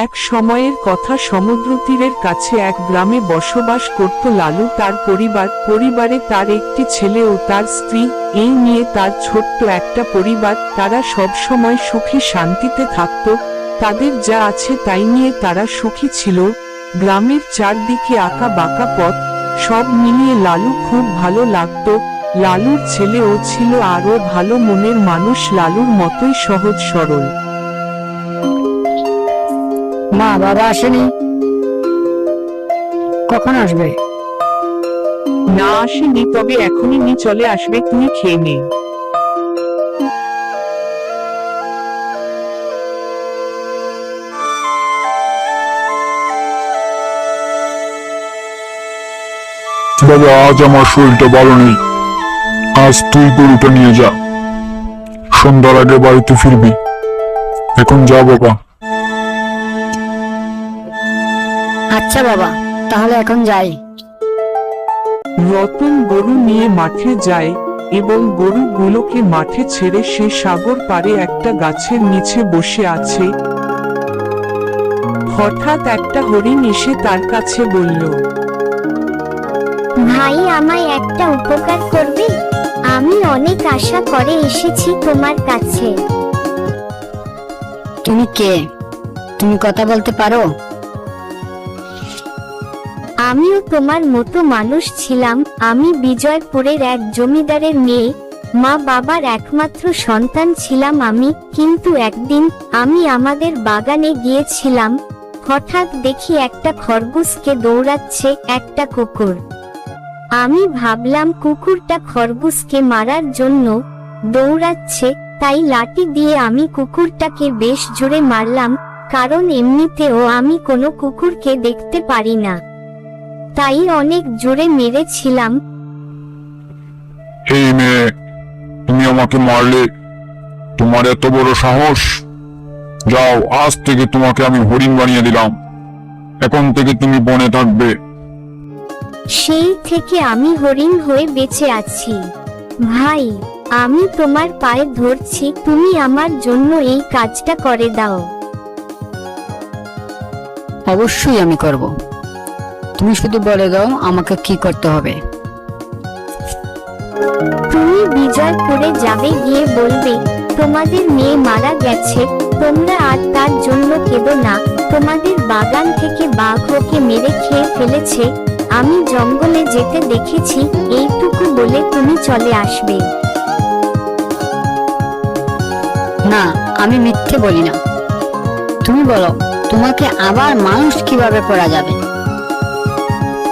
এক সময়ের কথা, সমুদ্র তীরের কাছে এক গ্রামে বসবাস করত লালু। তার পরিবারে তার একটি ছেলে ও তার স্ত্রী, এই নিয়ে তার ছোট্ট একটা পরিবার। তারা সব সময় সুখী শান্তিতে থাকত, তাদের যা আছে তাই নিয়ে তারা সুখী ছিল। গ্রামের চারদিকে আঁকা বাঁকা পথ, সব মিলিয়ে লালু খুব ভালো লাগতো। লালুর ছেলেও ছিল আরো ভালো মনের মানুষ, লালুর মতোই সহজ সরল। মা, বাবা আসেনি? কখন আসবে? না, আসেনি, তবে এখনই চলে আসবে, তুই খেয়ে নে। বাবা, আজ আমার শরীরটা ভালো নেই, আজ তুই গরুটা নিয়ে যা, সন্ধ্যার আগে বাড়িতে ফিরবি। এখন যা বাবা। আচ্ছা বাবা, তাহলে এখন যাই। রতন গরু নিয়ে মাঠে যায় এবং গরুগুলোকে মাঠে ছেড়ে সে সাগর পাড়ে একটা গাছের নিচে বসে আছে। হঠাৎ একটা হরিণ এসে তার কাছে বলল, ভাই, আমায় একটা উপকার করবে? আমি অনেক আশা করে এসেছি তোমার কাছে। তুমি কে? তুমি কথা বলতে পারো? আমিও তোমার মতো মানুষ ছিলাম। আমি বিজয়পুরের এক জমিদারের মেয়ে, মা বাবার একমাত্র সন্তান ছিলাম আমি। কিন্তু একদিন আমি আমাদের বাগানে গিয়েছিলাম, হঠাৎ দেখি একটা খরগোশকে দৌড়াচ্ছে একটা কুকুর। আমি ভাবলাম কুকুরটা খরগোশকে মারার জন্য দৌড়াচ্ছে, তাই লাঠি দিয়ে আমি কুকুরটাকে বেশ জোরে মারলাম, কারণ এমনিতেও আমি কোনো কুকুরকে দেখতে পারি না, তাই অনেক জোরে মেরেছিলাম। এই মেয়ে, তুমি আমাকে মারলে? তোমার এত বড় সাহস! যাও, আজ থেকে তোমাকে আমি হরিণ বানিয়ে দিলাম, এখন থেকে তুমি বনে থাকবে। সেই থেকে আমি হরিণ হয়ে বেঁচে আছি। ভাই, আমি তোমার পায়ে ধরছি, তুমি আমার জন্য এই কাজটা করে দাও। অবশ্যই আমি করব, তুমি শুধু বলে দাও আমাকে কি করতে হবে। তুমি বিজয়পুরে যাবে, গিয়ে বলবে তোমাদের মেয়ে মারা গেছে, তোমরা আর তার জন্য কেঁদো না, তোমাদের বাগান থেকে বাঘ ওকে মেরে খেয়ে ফেলেছে, আমি জঙ্গলে যেতে দেখেছি, এইটুকু বলে তুমি চলে আসবে। না, আমি মিথ্যে বলি না। তুমি বলো, তোমাকে আবার মানুষ কিভাবে করা যাবে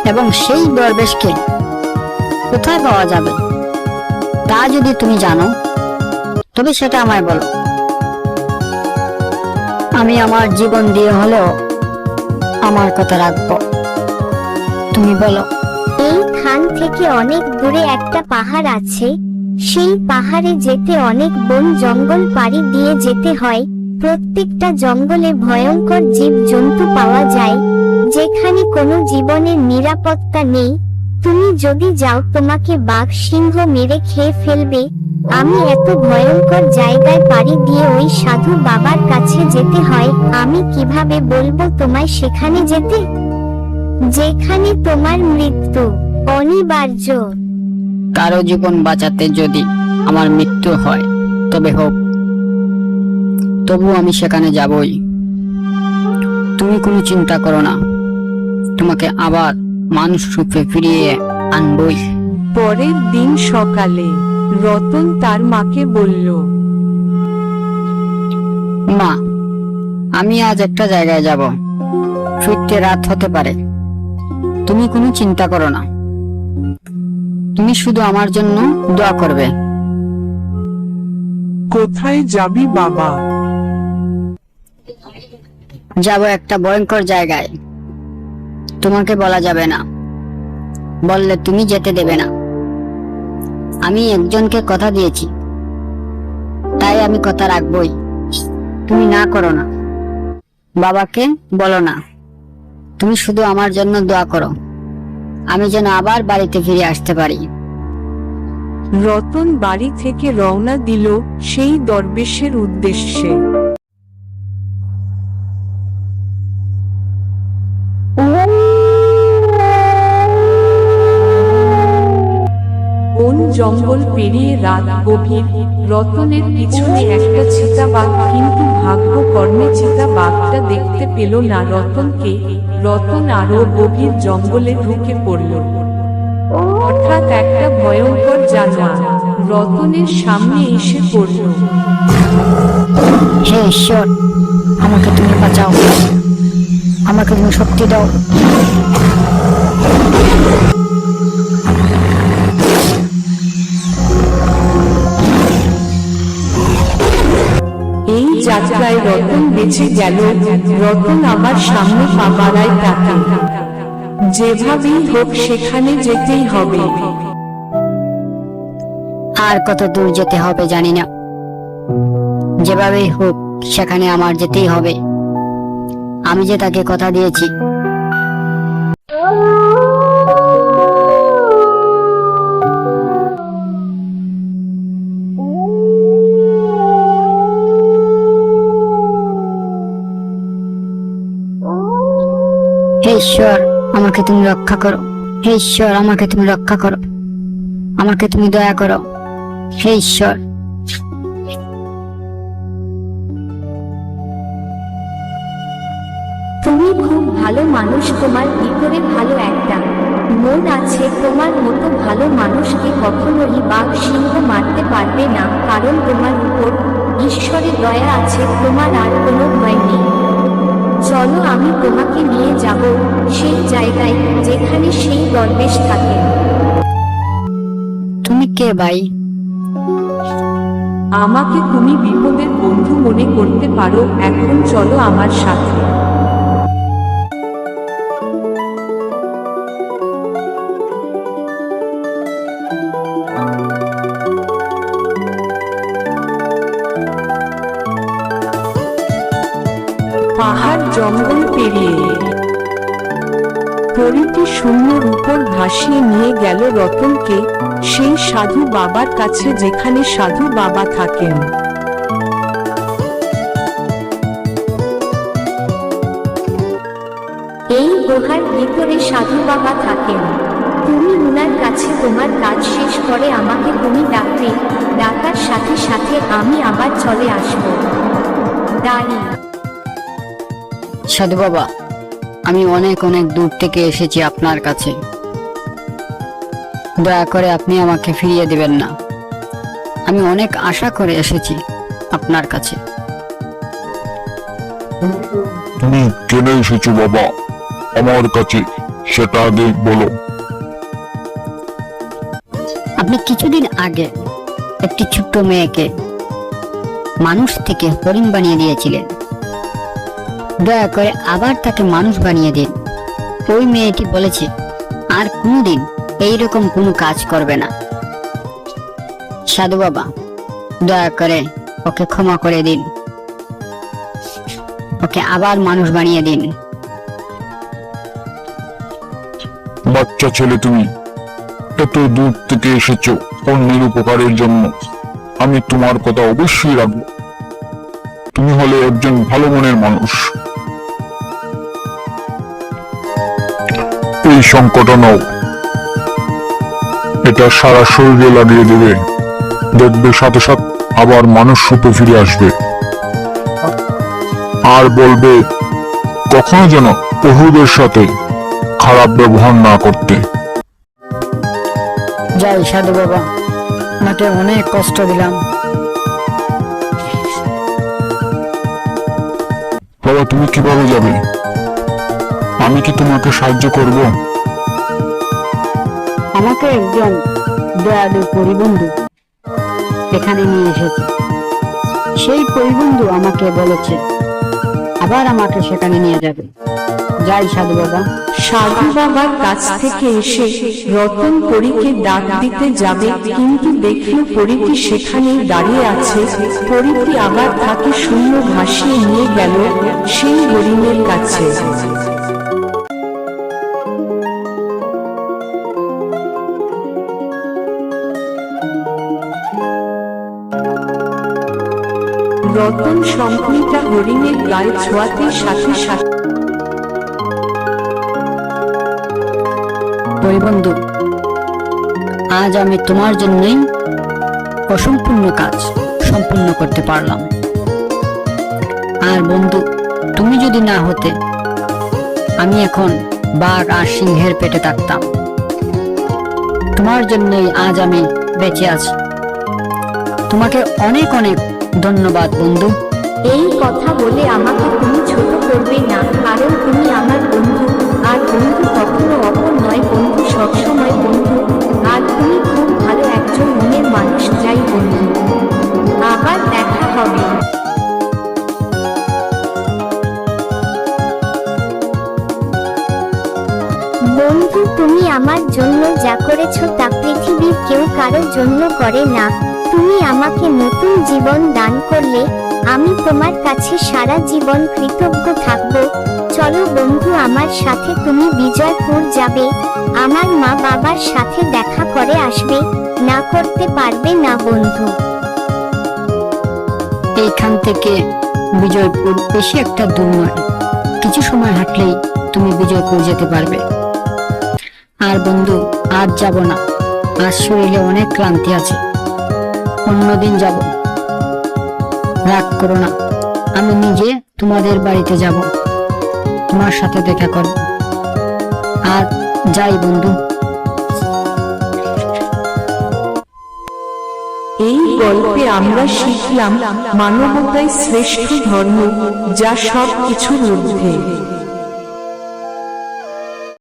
এবং সেই দরবেশকে কোথায় পাওয়া যাবে তা যদি তুমি জানো, তবে সেটা আমায় বলো। আমি আমার জীবন দিয়ে হলেও আমার কথা রাখবো। তুমি বলো। এই খান থেকে অনেক দূরে একটা পাহাড় আছে, সেই পাহাড়ে যেতে অনেক বন জঙ্গল পাড়ি দিয়ে যেতে হয়। প্রত্যেকটা জঙ্গলে ভয়ঙ্কর জীব জন্তু পাওয়া যায়, যেখানে কোনো জীবনের নিরাপত্তা নেই। তুমি যদি যাও, তোমাকে বাঘ সিংহ মেরে খেয়ে ফেলবে। আমি এত ভয়ঙ্কর জায়গায় পাড়ি দিয়ে ওই সাধু বাবার কাছে যেতে হয়, আমি কিভাবে বলবো তোমায় সেখানে যেতে, যেখানে তোমার মৃত্যু অনিবার্য। কারো জীবন বাঁচাতে যদি আমার মৃত্যু হয় তবে হোক, তবু আমি সেখানে যাবই। তুমি কোনো চিন্তা করো না, তোমাকে আবার মানুষ রূপে ফিরিয়ে আনবই। পরের দিন সকালে রতন তার মাকে বলল, মা, আমি আজ একটা জায়গায় যাব, ফিরতে রাত হতে পারে। তুমি কোনো চিন্তা করো না, তুমি শুধু আমার জন্য দোয়া করবে। কোথায় যাবি বাবা? যাব একটা ভয়ঙ্কর জায়গায়, তোমাকে বলা যাবে না, বললে তুমি যেতে দেবে না। আমি একজনকে কথা দিয়েছি, তাই আমি কথা রাখবই। তুমি না করো না, বাবাকে বলো না, তুমি শুধু আমার জন্য দোয়া করো, আমি যেন আবার বাড়িতে ফিরে আসতে পারি। রতন বাড়ি থেকে রওনা দিল সেই দরবেশের উদ্দেশ্যে। জঙ্গল পেরিয়ে রাত গভীর। রতনের পিছনে একটা চিতাবাঘ, কিন্তু ভাগ্যকর্মে চিতাবাঘটা দেখতে পেল না রতনকে। রতন আরো গভীর জঙ্গলে ঢুকে পড়ল। হঠাৎ একটা ভয়ঙ্কর জানোয়ার রতনের সামনে এসে পড়ল। হে ঈশ্বর, আমাকে তুমি বাঁচাও, আমাকে তুমি শক্তি দাও। এই যাত্রায় রতন বেঁচে গেল। রতন আমার সামনে পা বাড়ায় তাকে। যেভাবেই হোক সেখানে যেতেই হবে। আর কত দূর যেতে হবে জানি না, যেভাবেই হোক সেখানে আমার যেতেই হবে। আমি যে তাকে কথা দিয়েছি। হে ঈশ্বর, আমাকে তুমি রক্ষা করো। হে ঈশ্বর, আমাকে তুমি রক্ষা করো, আমাকে তুমি দয়া করো। হে ঈশ্বর। তুমি খুব ভালো মানুষ, তোমার ভিতরে ভালো একটা মন আছে। তোমার মতো ভালো মানুষকে কখনোই বাঘ সিংহ মারতে পারবে না, কারণ তোমার উপর ঈশ্বরের দয়া আছে, তোমার আর কোনো ভয় নেই। চলো, আমি তোমাকে নিয়ে যাব সেই জায়গায় যেখানে সেই দরবেশ থাকে। তুমি কে ভাই? আমাকে তুমি বিপদের বন্ধু মনে করতে পারো। এখন চলো আমার সাথে। পাহাড় জঙ্গল পেরিয়ে পরীটি শূন্যের উপর ভাসিয়ে নিয়ে গেল রতনকে সেই সাধু বাবার কাছে, যেখানে সাধু বাবা থাকেন। এই গুহার ভিতরে সাধু বাবা থাকেন। তুমি উনার কাছে তোমার কাজ শেষ করে আমাকে তুমি ডাকবে, ডাকার সাথে সাথে আমি আবার চলে আসবো। দাঁড়ি। সাধু বাবা, আমি অনেক অনেক দূর থেকে এসেছি আপনার কাছে। দয়া করে আপনি আমাকে ফিরিয়ে দিবেন না। আমি অনেক আশা করে এসেছি আপনার কাছে। তুমি কেন এসেছো বাবা আমার কাছে, সেটা আগে বলো। আপনি কিছুদিন আগে একটি ছোট্ট মেয়েকে মানুষ থেকে হরিণ বানিয়ে দিয়েছিলেন। দয়া করে আবার তাকে মানুষ বানিয়ে দিন। ওই মেয়েটি বলেছে আর কোনোদিন এইরকম কোনো কাজ করবে না। সাধু বাবা, দয়া করে ওকে ক্ষমা করে দিন, ওকে আবার মানুষ বানিয়ে দিন। বাচ্চা ছেলে, তুমি এত দূর থেকে এসেছো অন্যের উপকারের জন্য। আমি তোমার কথা অবশ্যই রাখবো। তুমি হলে একজন ভালো মনের মানুষ। এই সংকট নাও, এটা সারা শরীরে লাগিয়ে দেবে, দেখবে সাথে সাথে আবার মানুষ রূপে ফিরে আসবে। আর বলবে কখনো যেন পশুদের সাথে খারাপ ব্যবহার না করতে। যাই সাধু বাবা, আমাকে অনেক কষ্ট দিলাম। বাবা, তুমি কিভাবে যাবে? আমি কি তোমাকে সাহায্য করব? আমাকে একজন দয়ালু পরিবন্ধু এখানে নিয়ে এসেছে। সেই পরিবন্ধু আমাকে বলেছে আবার আমাকে সেখানে নিয়ে যাবে। যাই সাধু বাবা। সাধু বাবার কাছ থেকে এসে রতন পরীকে ডাক দিতে যাবে, কিন্তু দেখল পরীটি সেখানেই দাঁড়িয়ে আছে। পরীটি আবার তাকে শূন্য ভাসিয়ে নিয়ে গেল সেই হরিণের কাছে। রতন শঙ্কুনিটা হরিণের গায়ে ছোঁয়াতে সাথে সাথে পরিবন্ধু, আজ আমি তোমার জন্যই অসম্পূর্ণ কাজ সম্পূর্ণ করতে পারলাম। আর বন্ধু, তুমি যদি না হতে আমি এখন বাঘ আর সিংহের পেটে থাকতাম। তোমার জন্যই আজ আমি বেঁচে আছি। তোমাকে অনেক অনেক ধন্যবাদ বন্ধু। এই কথা বলে আমাকে তুমি ছোট করবে না, কারণ তুমি আমার বন্ধু। আর বন্ধু কখনো অপর নয়, বন্ধু সবসময় বন্ধু। আর তুমি খুব ভালো একজন মনের মানুষ। যাই বন্ধু, আবার দেখা হবে। বন্ধু, তুমি আমার জন্য যা করেছো তা পৃথিবীর কেউ কারোর জন্য করে না। তুমি আমাকে নতুন জীবন দান করলে, আমি তোমার কাছে সারা জীবন কৃতজ্ঞ থাকব। চলো বন্ধু, আমার সাথে তুমি বিজয়পুর যাবে। আমার মা বাবার সাথে দেখা করে আসবে। না করতে পারবে না বন্ধু? এইখান থেকে বিজয়পুর বেশি একটা দূর নয়, কিছু সময় হাঁটলেই তুমি বিজয়পুর যেতে পারবে। আর বন্ধু, আজ যাব না, আজ শরীরে অনেক ক্লান্তি আছে, অন্যদিন যাব। রাগ করো না, আমি নিজে তোমাদের বাড়িতে যাব, তোমার সাথে দেখা করব। আর যাই বন্ধু। এই গল্পে আমরা শিখলাম মানবতাই শ্রেষ্ঠ ধর্ম, যা সব কিছুর ঊর্ধ্বে।